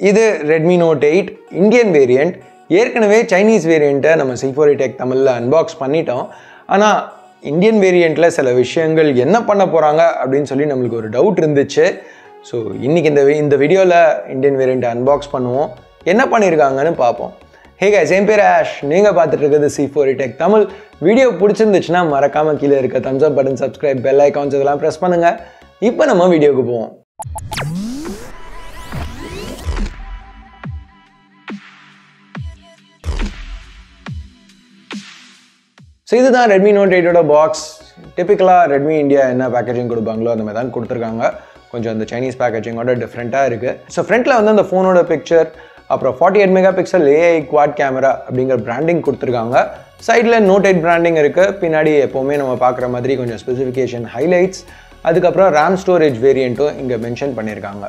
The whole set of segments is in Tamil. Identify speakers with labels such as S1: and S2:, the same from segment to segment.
S1: இது Redmi Note 8 இந்தியன் வேரியண்ட். ஏற்கனவே சைனீஸ் வேரியண்ட்டை நம்ம C4i Tech தமிழில் அன்பாக்ஸ் பண்ணிட்டோம். ஆனால் இந்தியன் வேரியண்ட்டில் சில விஷயங்கள் என்ன பண்ண போகிறாங்க அப்படின்னு சொல்லி நம்மளுக்கு ஒரு டவுட் இருந்துச்சு. ஸோ இன்றைக்கி இந்த வீடியோவில் இந்தியன் வேரியண்ட்டை அன்பாக்ஸ் பண்ணுவோம், என்ன பண்ணியிருக்காங்கன்னு பார்ப்போம். ஹே கைஸ், என் பேர் ஆஷ், நீங்கள் பார்த்துட்டு இருக்கிறது C4i Tech தமிழ். வீடியோ பிடிச்சிருந்துச்சுன்னா மறக்காமல் கீழே இருக்க thumbs up button, subscribe, bell icons இதெல்லாம் ப்ரெஸ் பண்ணுங்கள். இப்போ நம்ம வீடியோவுக்கு போவோம். ஸோ இதுதான் Redmi Note 8ஓட பாக்ஸ். டிப்பிக்கலாக Redmi India என்ன பேக்கேஜிங் கொடுப்பாங்களோ அந்த மாதிரி தான் கொடுத்துருக்காங்க. கொஞ்சம் அந்த சைனீஸ் பேக்கேஜிங்கோட டிஃப்ரெண்ட்டாக இருக்குது. ஸோ ஃப்ரண்ட்டில் வந்து அந்த ஃபோனோட பிக்சர், அப்புறம் 48 mega pixel AI quad camera அப்படிங்கிற பிராண்டிங் கொடுத்துருக்காங்க. சைடில் Note 8 பிராண்டிங் இருக்குது. பின்னாடி எப்போவுமே நம்ம பார்க்குற மாதிரி கொஞ்சம் ஸ்பெசிஃபிகேஷன் ஹைலைட்ஸ், அதுக்கப்புறம் ரேம் ஸ்டோரேஜ் வேரியண்ட்டும் இங்கே மென்ஷன் பண்ணியிருக்காங்க.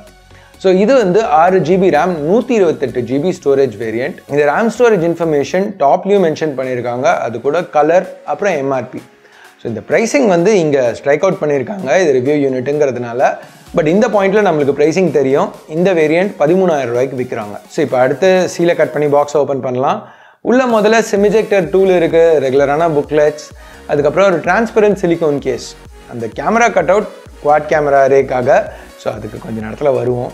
S1: ஸோ இது வந்து 6GB RAM, 128GB storage variant. இந்த ரேம் ஸ்டோரேஜ் இன்ஃபர்மேஷன் டாப்லேயும் மென்ஷன் பண்ணியிருக்காங்க, அது கூட கலர், அப்புறம் MRP. ஸோ இந்த ப்ரைஸிங் வந்து இங்கே ஸ்ட்ரைக் அவுட் பண்ணியிருக்காங்க, இது ரிவ்யூ யூனிட்டுங்கிறதுனால. பட் இந்த பாயிண்ட்டில் நம்மளுக்கு ப்ரைஸிங் தெரியும். இந்த வேரியண்ட் 13,000 ரூபாய்க்கு விற்கிறாங்க. ஸோ இப்போ அடுத்து சீலை கட் பண்ணி பாக்ஸை ஓப்பன் பண்ணலாம். உள்ள முதல்ல சிமிஜெக்டர் டூல் இருக்குது, ரெகுலரான புக்லெட்ஸ், அதுக்கப்புறம் ஒரு டிரான்ஸ்பரண்ட் சிலிக்கோன் கேஸ். அந்த camera cut out quad camera ரேக்காக. ஸோ அதுக்கு கொஞ்சம் நேரத்தில் வருவோம்.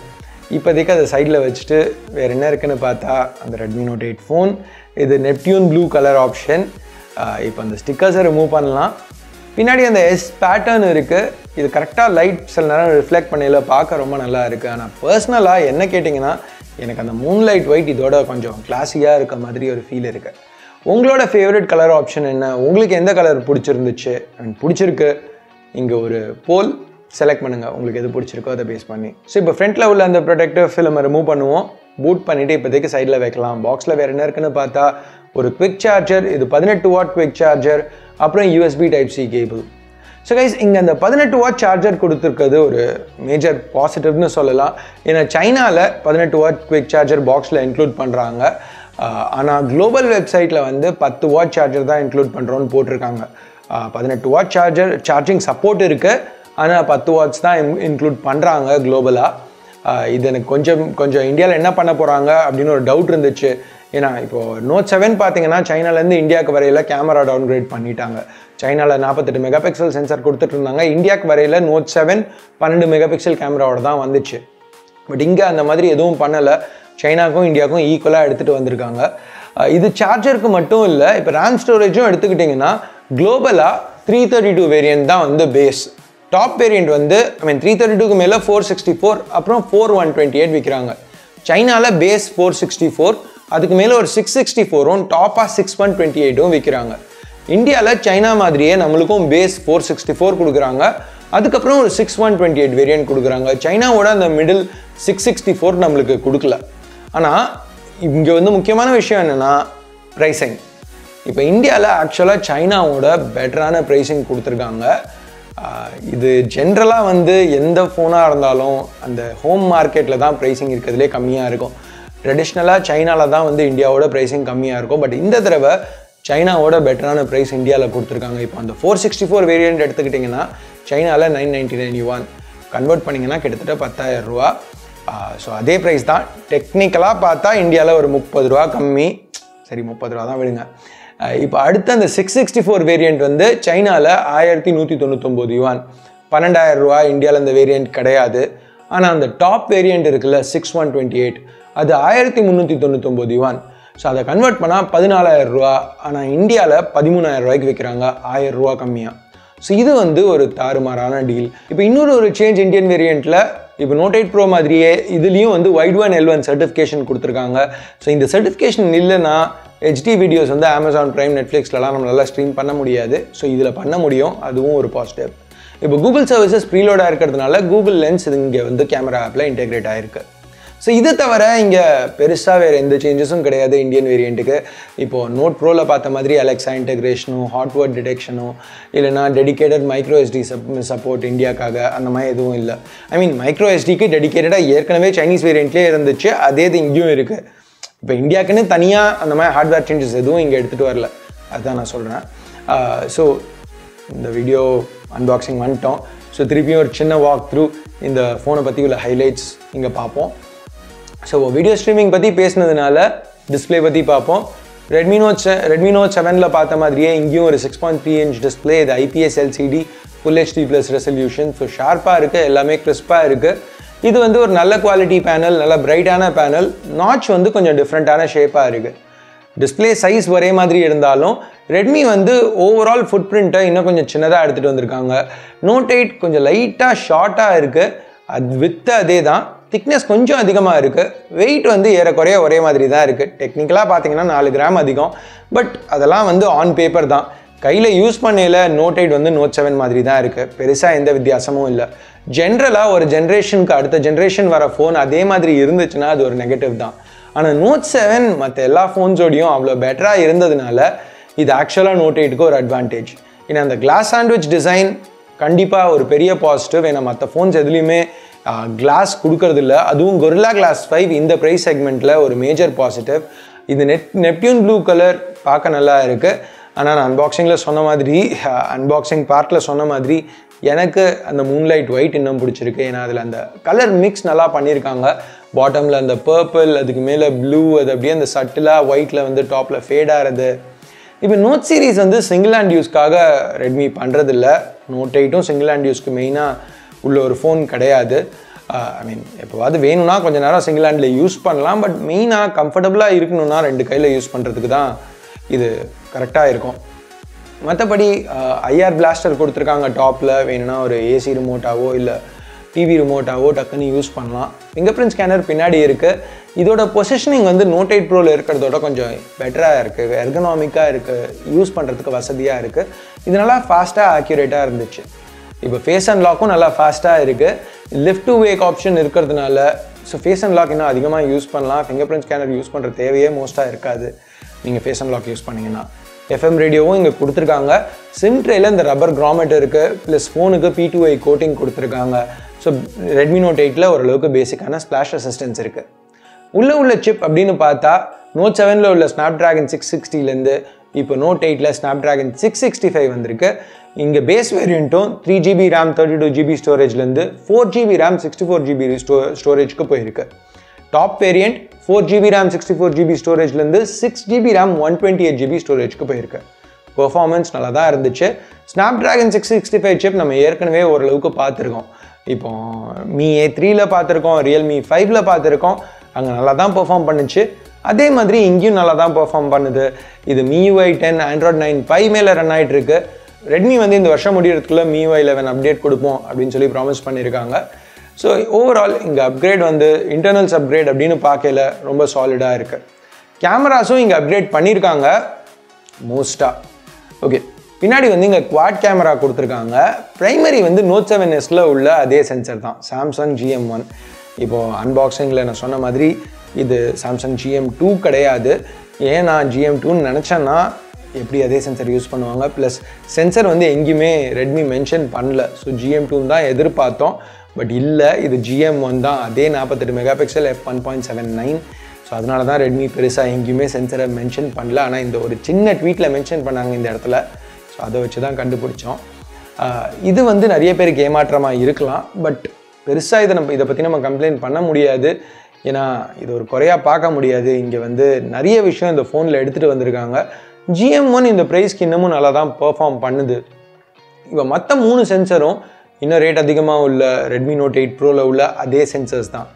S1: இப்போதைக்கு அதை சைடில் வச்சுட்டு வேறு என்ன இருக்குதுன்னு பார்த்தா அந்த Redmi Note 8 ஃபோன். இது நெப்டியூன் ப்ளூ கலர் ஆப்ஷன். இப்போ அந்த ஸ்டிக்கர்ஸை ரிமூவ் பண்ணலாம். பின்னாடி அந்த எஸ் பேட்டர்ன் இருக்குது. இது கரெக்டாக லைட் சில நேரம் ரிஃப்ளெக்ட் பண்ணையில் பார்க்க ரொம்ப நல்லா இருக்குது. ஆனால் பர்சனலாக என்ன கேட்டிங்கன்னா, எனக்கு அந்த மூன்லைட் ஒயிட் இதோட கொஞ்சம் கிளாஸியாக இருக்க மாதிரி ஒரு ஃபீல் இருக்குது. உங்களோட ஃபேவரட் கலர் ஆப்ஷன் என்ன? உங்களுக்கு எந்த கலர் பிடிச்சிருந்துச்சு அண்ட் பிடிச்சிருக்கு? இங்கே ஒரு போல் செலக்ட் பண்ணுங்கள், உங்களுக்கு எது பிடிச்சிருக்கோ அதை பேஸ் பண்ணி. ஸோ இப்போ ஃப்ரண்ட்டில் உள்ள அந்த ப்ரொடெக்டிவ் ஃபிலிமை ரிமூவ் பண்ணுவோம். பூட் பண்ணிவிட்டு இப்போதைக்கு சைடில் வைக்கலாம். பாக்ஸில் வேறு என்ன இருக்குன்னு பார்த்தா ஒரு குவிக் சார்ஜர், இது 18 வாட் குவிக் சார்ஜர், அப்புறம் USB Type-C cable. So guys, இங்கே அந்த 18 வாட் சார்ஜர் கொடுத்துருக்கிறது ஒரு மேஜர் பாசிட்டிவ்னு சொல்லலாம். ஏன்னா சைனாவில் 18 வாட் குவிக் சார்ஜர் பாக்ஸில் இன்க்ளூட் பண்ணுறாங்க. ஆனால் குளோபல் வெப்சைட்டில் வந்து 10 வாட் சார்ஜர் தான் இன்க்ளூட் பண்ணுறோன்னு போட்டிருக்காங்க. 18 வாட் சார்ஜர் சார்ஜிங் சப்போர்ட் இருக்குது, ஆனால் 10 வாட்ஸ் தான் இன்க்ளூட் பண்ணுறாங்க குளோபலாக. இது எனக்கு கொஞ்சம் இந்தியாவில் என்ன பண்ண போகிறாங்க அப்படின்னு ஒரு டவுட் இருந்துச்சு. ஏன்னா இப்போது Note 7 பார்த்தீங்கன்னா சைனாலேருந்து இந்தியாவுக்கு வரையில் கேமரா டவுன்கிரேட் பண்ணிட்டாங்க. சைனாவில் 48 மெகா பிக்சல் சென்சார் கொடுத்துட்டு இருந்தாங்க. இந்தியாவுக்கு வரையில் Note 7 12 மெகா பிக்சல் கேமராவோட தான் வந்துச்சு. பட் இங்கே அந்த மாதிரி எதுவும் பண்ணலை. சைனாக்கும் இந்தியாவுக்கும் ஈக்குவலாக எடுத்துகிட்டு வந்திருக்காங்க. இது சார்ஜருக்கு மட்டும் இல்லை, இப்போ ரேம் ஸ்டோரேஜும் எடுத்துக்கிட்டிங்கன்னா குளோபலாக 332 வேரியன்ட் தான் வந்து பேஸ். டாப் வேரியண்ட் வந்து 332க்கு மேலே 464, அப்புறம் 4128 விற்கிறாங்க. சைனாவில் பேஸ் 464, அதுக்கு மேலே ஒரு 664ம் டாப்பாக 6128ம் விற்கிறாங்க. இந்தியாவில் சைனா மாதிரியே நம்மளுக்கும் பேஸ் 464 கொடுக்குறாங்க, அதுக்கப்புறம் ஒரு 6128 வேரியண்ட் கொடுக்குறாங்க. சைனாவோட அந்த மிடில் 664 நம்மளுக்கு கொடுக்கல. ஆனால் இங்கே வந்து முக்கியமான விஷயம் என்னென்னா ப்ரைஸிங். இப்போ இந்தியாவில் ஆக்சுவலாக சைனாவோட பெட்டரான ப்ரைஸிங் கொடுத்துருக்காங்க. இது ஜென்ரலாக வந்து எந்த ஃபோனாக இருந்தாலும் அந்த ஹோம் மார்க்கெட்டில் தான் ப்ரைஸிங் இருக்கிறதுலே கம்மியாக இருக்கும். ட்ரெடிஷ்னலாக சைனாவில் தான் வந்து இந்தியாவோட ப்ரைஸிங் கம்மியாக இருக்கும். பட் இந்த தடவை சைனாவோட பெட்டரான ப்ரைஸ் இந்தியாவில் கொடுத்துருக்காங்க. இப்போ அந்த 464 வேரியண்ட் எடுத்துக்கிட்டிங்கன்னா சைனாவில் 999 yuan கன்வெர்ட் பண்ணிங்கன்னா கிட்டத்தட்ட 10,000 ரூபா. ஸோ அதே ப்ரைஸ் தான். டெக்னிக்கலாக பார்த்தா இந்தியாவில் ஒரு 30 ரூபா கம்மி. சரி, 30 ரூபா தான் விடுங்க. இப்போ அடுத்த அந்த 664 வேரியண்ட் வந்து சைனாவில் 1199 yuan, 12,000 ரூபா. இந்தியாவில் அந்த வேரியண்ட் கிடையாது. ஆனால் அந்த டாப் வேரியண்ட் இருக்குல்ல 6128, அது 1399 yuan. ஸோ அதை கன்வெர்ட் பண்ணால் 14,000 ரூபா. ஆனால் இந்தியாவில் 13,000 ரூபாய்க்கு விற்கிறாங்க, 1000 ரூபா கம்மியாக. ஸோ இது வந்து ஒரு தாறுமாறான டீல். இப்போ இன்னொரு ஒரு சேஞ்ச் இந்தியன் வேரியண்ட்டில், இப்போ Note 8 Pro மாதிரியே இதுலேயும் வந்து வைட் ஒன் L1 சர்டிஃபிகேஷன் கொடுத்துருக்காங்க. ஸோ இந்த சர்டிஃபிகேஷன் இல்லைன்னா HD வீடியோஸ் வந்து Amazon Prime, Netflixலலாம் நம்மளால் ஸ்ட்ரீம் பண்ண முடியாது. ஸோ இதில் பண்ண முடியும், அதுவும் ஒரு பாசிட்டிவ். இப்போ கூகுள் சர்வீசஸ் ப்ரீலோடாக இருக்கிறதுனால கூகுள் லென்ஸ் இது இங்கே வந்து கேமரா ஆப்பில் இன்டெகிரேட் ஆகிருக்கு. ஸோ இதை தவிர இங்கே பெருசாக வேறு எந்த சேஞ்சஸும் கிடையாது இந்தியன் வேரியண்ட்டுக்கு. இப்போது Note Proவில் பார்த்த மாதிரி Alexa இன்டெகிரேஷனும், ஹாட்வேர்ட் டிடெக்ஷனும், இல்லைனா டெடிக்கேட்டட் மைக்ரோ SD சப்போர்ட் இந்தியாக்காக அந்த மாதிரி எதுவும் இல்லை. மைக்ரோ SDக்கு டெடிக்கேட்டடாக ஏற்கனவே சைனீஸ் வேரியண்ட்லேயே இருந்துச்சு, அதே இது இங்கேயும் இருக்குது. இப்போ இந்தியாவுக்குன்னு தனியாக அந்த மாதிரி ஹார்ட்வேர் சேஞ்சஸ் எதுவும் இங்கே எடுத்துகிட்டு வரல, அதுதான் நான் சொல்கிறேன். ஸோ இந்த வீடியோ அன்பாக்சிங் வந்துட்டோம். ஸோ திருப்பியும் ஒரு சின்ன வாக் த்ரூ இந்த ஃபோனை பற்றி உள்ள ஹைலைட்ஸ் இங்கே பார்ப்போம். ஸோ வீடியோ ஸ்ட்ரீமிங் பற்றி பேசினதுனால டிஸ்பிளே பற்றி பார்ப்போம். ரெட்மி நோட் 7ல் பார்த்த மாதிரியே இங்கேயும் ஒரு 6.3 inch டிஸ்பிளே. இது IPS LCD Full HD + resolution. So ஷார்ப்பாக இருக்குது, எல்லாமே கிறிஸ்பாக இருக்குது. இது வந்து ஒரு நல்ல குவாலிட்டி பேனல், நல்ல பிரைட்டான பேனல். நாட்ச் வந்து கொஞ்சம் டிஃப்ரெண்ட்டான ஷேப்பாக இருக்குது. டிஸ்பிளே சைஸ் ஒரே மாதிரி இருந்தாலும் ரெட்மி வந்து ஓவரால் ஃபுட் பிரிண்ட்டை இன்னும் கொஞ்சம் சின்னதாக எடுத்துகிட்டு வந்திருக்காங்க. Note 8 கொஞ்சம் லைட்டாக ஷார்ட்டாக இருக்குது. அது வித்து அதே தான், திக்னஸ் கொஞ்சம் அதிகமாக இருக்குது. வெயிட் வந்து ஏறக்குறைய ஒரே மாதிரி தான் இருக்குது. டெக்னிக்கலாக பார்த்தீங்கன்னா 4 கிராம் அதிகம். பட் அதெல்லாம் வந்து ஆன் பேப்பர் தான். கையில் யூஸ் பண்ணையில் Note 8 வந்து Note 7 மாதிரி தான் இருக்குது. பெருசாக எந்த வித்தியாசமும் இல்லை. ஜென்ரலாக ஒரு ஜென்ரேஷனுக்கு அடுத்த ஜென்ரேஷன் வர ஃபோன் அதே மாதிரி இருந்துச்சுன்னா அது ஒரு நெகட்டிவ் தான். ஆனால் Note 7 மற்ற எல்லா ஃபோன்ஸோடையும் அவ்வளோ பெட்டராக இருந்ததுனால இது ஆக்சுவலாக Note 8க்கு ஒரு அட்வான்டேஜ். ஏன்னா அந்த கிளாஸ் சாண்ட்விச் டிசைன் கண்டிப்பாக ஒரு பெரிய பாசிட்டிவ். ஏன்னா மற்ற ஃபோன்ஸ் எதுலேயுமே கிளாஸ் கொடுக்கறதில்ல. அதுவும் Gorilla Glass 5 இந்த ப்ரைஸ் செக்மெண்ட்டில் ஒரு மேஜர் பாசிட்டிவ். இது நெப்டியூன் ப்ளூ கலர் பார்க்க நல்லா இருக்குது. ஆனால் நான் அன்பாக்சிங்கில் சொன்ன மாதிரி, அன்பாக்சிங் பார்ட்டில் சொன்ன மாதிரி எனக்கு அந்த மூன்லைட் ஒயிட் இன்னும் பிடிச்சிருக்கு. ஏன்னா அதில் அந்த கலர் மிக்ஸ் நல்லா பண்ணியிருக்காங்க. பாட்டமில் அந்த பர்பிள், அதுக்கு மேலே ப்ளூ, அது அப்படியே அந்த சட்டிலாக ஒயிட்டில் வந்து டாப்பில் ஃபேடாகிறது. இப்போ நோட் சீரீஸ் வந்து சிங்கிள் ஹேண்ட் யூஸ்க்காக ரெட்மி பண்ணுறதில்ல. Note 8ம் சிங்கிள் ஹேண்ட் யூஸ்க்கு மெயினாக உள்ள ஒரு ஃபோன் கிடையாது. ஐ மீன் எப்போவாது வேணும்னா கொஞ்சம் நேரம் சிங்கிள் ஹேண்டில் யூஸ் பண்ணலாம். பட் மெயினாக கம்ஃபர்டபுளாக இருக்கணும்னா 2 கையில் யூஸ் பண்ணுறதுக்கு தான் இது கரெக்டாக இருக்கும். மற்றபடி IR பிளாஸ்டர் கொடுத்துருக்காங்க டாப்பில். வேணும்னா ஒரு AC ரிமோட்டாவோ இல்லை டிவி ரிமோட்டாவோ டக்குன்னு யூஸ் பண்ணலாம். ஃபிங்கர் பிரிண்ட் ஸ்கேனர் பின்னாடி இருக்குது. இதோட பொசிஷனிங் வந்து Note 8 Proவில் இருக்கிறதோட கொஞ்சம் பெட்டராக இருக்குது, எர்கனாமிக்காக இருக்குது, யூஸ் பண்ணுறதுக்கு வசதியாக இருக்குது. இது நல்லா ஃபாஸ்ட்டாக ஆக்யூரேட்டாக இருந்துச்சு. இப்போ ஃபேஸ் அன்லாக்கும் நல்லா ஃபாஸ்ட்டாக இருக்குது. லிஃப்ட் டு வேக் ஆப்ஷன் இருக்கிறதுனால ஸோ ஃபேஸ் அன்லாக் இன்னும் அதிகமாக யூஸ் பண்ணலாம். ஃபிங்கர் பிரிண்ட் ஸ்கேனர் யூஸ் பண்ணுற தேவையே மோஸ்ட்டாக இருக்காது நீங்கள் ஃபேஸ் அன்லாக் யூஸ் பண்ணிங்கன்னா. FM ரேடியோவும் இங்கே கொடுத்துருக்காங்க. சிம் ட்ரேயில் இந்த ரப்பர் கிராமெட் இருக்குது. ப்ளஸ் ஃபோனுக்கு P2I கோட்டிங் கொடுத்துருக்காங்க. ஸோ ரெட்மி Note 8ல் ஓரளவுக்கு பேசிக்கான ஸ்ப்ளாஷ் ரெசிஸ்டன்ஸ் இருக்குது. உள்ள சிப் அப்படின்னு பார்த்தா Note 7ல் உள்ள Snapdragon 660லேருந்து இப்போ Note 8ல் Snapdragon 665 வந்திருக்கு. இங்கே பேஸ் வேரியண்ட்டும் 3GB RAM 32GB ஸ்டோரேஜ்லேருந்து 4GB RAM 64GB ஸ்டோரேஜ்க்கு போயிருக்கு. Top variant 4GB RAM 64GB ஸ்டோரேஜ்லேருந்து 6GB RAM 128GB ஸ்டோரேஜ்க்கு போயிருக்கு. பெர்ஃபார்மன்ஸ் நல்லா தான் இருந்துச்சு. Snapdragon 665 சிப் நம்ம ஏற்கனவே ஓரளவுக்கு பார்த்துருக்கோம். இப்போ Mi A3ல பார்த்துருக்கோம், Realme 5ல பார்த்துருக்கோம். அங்கே நல்லா தான் பெர்ஃபார்ம் பண்ணுச்சு. அதே மாதிரி இங்கேயும் நல்லா தான் பெர்ஃபார்ம் பண்ணுது. இது MIUI 10 Android 9 Pie மேலே ரன் ஆகிட்டு இருக்கு. ரெட்மி வந்து இந்த வருஷம் முடியறதுக்குள்ள MIUI 11 அப்டேட் கொடுப்போம் அப்படின்னு சொல்லி ப்ராமிஸ் பண்ணியிருக்காங்க. ஸோ ஓவரால் இங்கே அப்கிரேட் வந்து இன்டர்னல்ஸ் அப்கிரேட் அப்படின்னு பார்க்கல ரொம்ப சாலிடாக இருக்குது. கேமராஸும் இங்கே அப்கிரேட் பண்ணியிருக்காங்க மோஸ்ட்டாக. ஓகே, பின்னாடி வந்து இங்கே குவாட் கேமரா கொடுத்துருக்காங்க. ப்ரைமரி வந்து Note 7s'ல உள்ள அதே சென்சர் தான், Samsung GM1. இப்போது அன்பாக்சிங்கில் நான் சொன்ன மாதிரி இது Samsung GM2 கிடையாது. ஏன் நான் GM2ன்னு நினச்சேன்னா எப்படி அதே சென்சர் யூஸ் பண்ணுவாங்க. ப்ளஸ் சென்சர் வந்து எங்கேயுமே ரெட்மி மென்ஷன் பண்ணல. ஸோ GM2 தான் எதிர்பார்த்தோம். பட் இல்லை, இது GM1 தான். அதே 48 மெகாபிக்சல் f1.79. ஸோ அதனால தான் ரெட்மி பெருசாக எங்கேயுமே சென்சரை மென்ஷன் பண்ணல. ஆனால் இந்த ஒரு சின்ன ட்வீட்டில் மென்ஷன் பண்ணாங்க இந்த இடத்துல. ஸோ அதை வச்சு தான் கண்டுபிடிச்சோம். இது வந்து நிறைய பேருக்கு ஏமாற்றமாக இருக்கலாம். பட் பெருசாக இதை பற்றி நம்ம கம்ப்ளைண்ட் பண்ண முடியாது. ஏன்னா இது ஒரு குறையாக பார்க்க முடியாது. இங்கே வந்து நிறைய விஷயம் இந்த ஃபோனில் எடுத்துகிட்டு வந்திருக்காங்க. GM1 இந்த ப்ரைஸ்க்கு இன்னமும் நல்லா தான் பெர்ஃபார்ம் பண்ணுது. இப்போ மற்ற 3 சென்சரும் இன்னும் ரேட் அதிகமாக உள்ள ரெட்மி Note 8 Proவில் உள்ள அதே சென்சர்ஸ் தான்.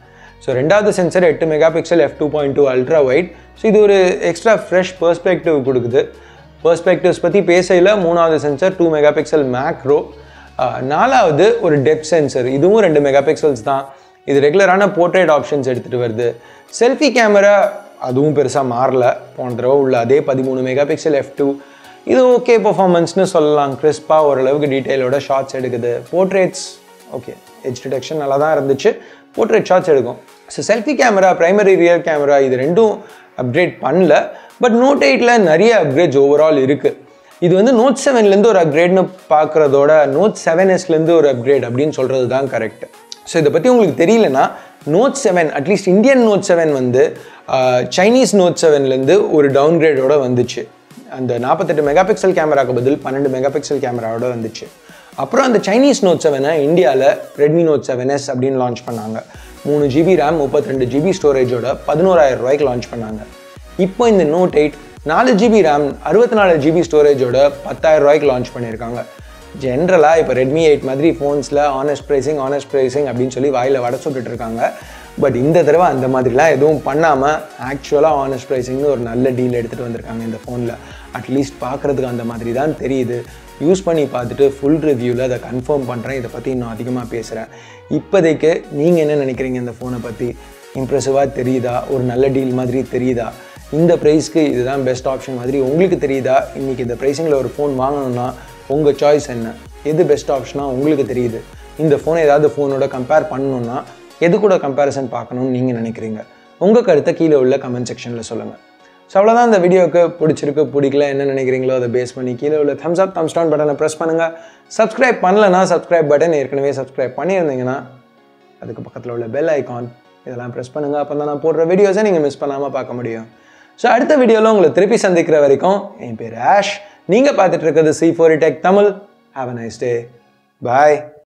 S1: ஸோ ரெண்டாவது sensor 8 megapixel f2.2 ultra wide. So இது ஒரு எக்ஸ்ட்ரா ஃப்ரெஷ் பெர்ஸ்பெக்டிவ் கொடுக்குது. பெர்ஸ்பெக்டிவ்ஸ் பற்றி பேசையில் 3வது சென்சர் 2 மெகாபிக்சல் மேக்ரோ. 4வது ஒரு டெப்த் சென்சர், இதுவும் 2 மெகாபிக்சல்ஸ் தான். இது ரெகுலரான போர்ட்ரேட் ஆப்ஷன்ஸ் எடுத்துகிட்டு வருது. செல்ஃபி கேமரா அதுவும் பெருசாக மாறல, போன தடவை உள்ள அதே 13 மெகாபிக்சல் f2. இது ஓகே பெர்ஃபார்மன்ஸ்னு சொல்லலாம். கிறிஸ்பாக ஓரளவுக்கு டீட்டெயிலோட ஷார்ட்ஸ் எடுக்குது. போர்ட்ரேட்ஸ் ஓகே, எட்ஜ் டிடெக்ஷன் நல்லா தான் இருந்துச்சு. போர்ட்ரேட் ஷார்ட்ஸ் எடுக்கும். So selfie camera, primary rear camera இது ரெண்டும் அப்கிரேட் பண்ணல. பட் Note 8ல் நிறைய அப்கிரேட்ஸ் ஓவரால் இருக்குது. இது வந்து Note 7லேருந்து ஒரு அப்கிரேட்னு பார்க்குறதோட Note 7s'லேருந்து ஒரு அப்கிரேட் அப்படின்னு சொல்கிறது தான் கரெக்ட். ஸோ இதை பற்றி உங்களுக்கு தெரியலனா Note 7 அட்லீஸ்ட் இந்தியன் Note 7 வந்து சைனீஸ் Note 7லேருந்து ஒரு டவுன்கிரேடோட வந்துச்சு. அந்த 48 மெகாபிக்சல் கேமராவுக்கு பதில் 12 மெகாபிக்சல் கேமராவோட வந்துச்சு. அப்புறம் அந்த சைனீஸ் Note 7 இந்தியாவில் ரெட்மி Note 7s அப்படின்னு லான்ச் பண்ணாங்க. 3GB RAM 32GB ஸ்டோரேஜோட 11,000 ரூபாய்க்கு லான்ச் பண்ணாங்க. இப்போ இந்த Note 8 4GB RAM 64GB ஸ்டோரேஜோட 10,000 ரூபாய்க்கு லான்ச் பண்ணியிருக்காங்க. ஜென்ரலாக இப்போ ரெட்மி 8 மாதிரி ஃபோன்ஸில் ஆனஸ்ட் ப்ரைஸிங் அப்படின்னு சொல்லி வாயில் வடை சுட்டுட்டு இருக்காங்க. பட் இந்த தடவை அந்த மாதிரிலாம் எதுவும் பண்ணாமல் ஆக்சுவலாக ஆனஸ்ட் ப்ரைஸிங்னு ஒரு நல்ல டீல் எடுத்துகிட்டு வந்திருக்காங்க இந்த ஃபோனில். அட்லீஸ்ட் பார்க்குறதுக்கு அந்த மாதிரி தான் தெரியுது. யூஸ் பண்ணி பார்த்துட்டு ஃபுல் ரிவ்யூவில் அதை கன்ஃபார்ம் பண்ணுறேன். இதை பற்றி இன்னும் அதிகமாக பேசுகிறேன். இப்போதைக்கு நீங்கள் என்ன நினைக்கிறீங்க இந்த ஃபோனை பற்றி? இம்ப்ரெசிவாக தெரியுதா? ஒரு நல்ல டீல் மாதிரி தெரியுதா? இந்த ப்ரைஸ்க்கு இதுதான் பெஸ்ட் ஆப்ஷன் மாதிரி உங்களுக்கு தெரியுதா? இன்றைக்கி இந்த ப்ரைஸிங்கில் ஒரு ஃபோன் வாங்கணும்னா உங்கள் சாய்ஸ் என்ன? எது பெஸ்ட் ஆப்ஷனாக உங்களுக்கு தெரியுது? இந்த ஃபோனை ஏதாவது ஃபோனோட கம்பேர் பண்ணணுன்னா எது கூட கம்பேரிசன் பார்க்கணும்னு நீங்கள் நினைக்கிறீங்க? உங்கள் கருத்தை கீழே உள்ள கமெண்ட் செக்ஷனில் சொல்லுங்கள். ஸோ அவ்வளோதான் இந்த வீடியோவுக்கு. பிடிச்சிருக்கு பிடிக்கல என்ன நினைக்கிறீங்களோ அதை பேஸ் பண்ணி கீழே உள்ள தம்ஸ் அப் தம்ஸ் டவுன் பட்டனை ப்ரெஸ் பண்ணுங்கள். சப்ஸ்கிரைப் பண்ணலன்னா சப்ஸ்கிரைப் பட்டன் ஏற்கனவே சப்ஸ்கிரைப் பண்ணியிருந்தீங்கன்னா அதுக்கு பக்கத்தில் உள்ள பெல் ஐக்கான் இதெல்லாம் ப்ரெஸ் பண்ணுங்கள். அப்போ தான் நான் போடுற வீடியோஸை நீங்கள் மிஸ் பண்ணாமல் பார்க்க முடியும். ஸோ அடுத்த வீடியோவில் உங்களை திருப்பி சந்திக்கிற வரைக்கும் என் பேர் ஆஷ். நீங்கள் பார்த்துட்டு இருக்கிறது C4E Tech Tamil. Have a nice day. Bye.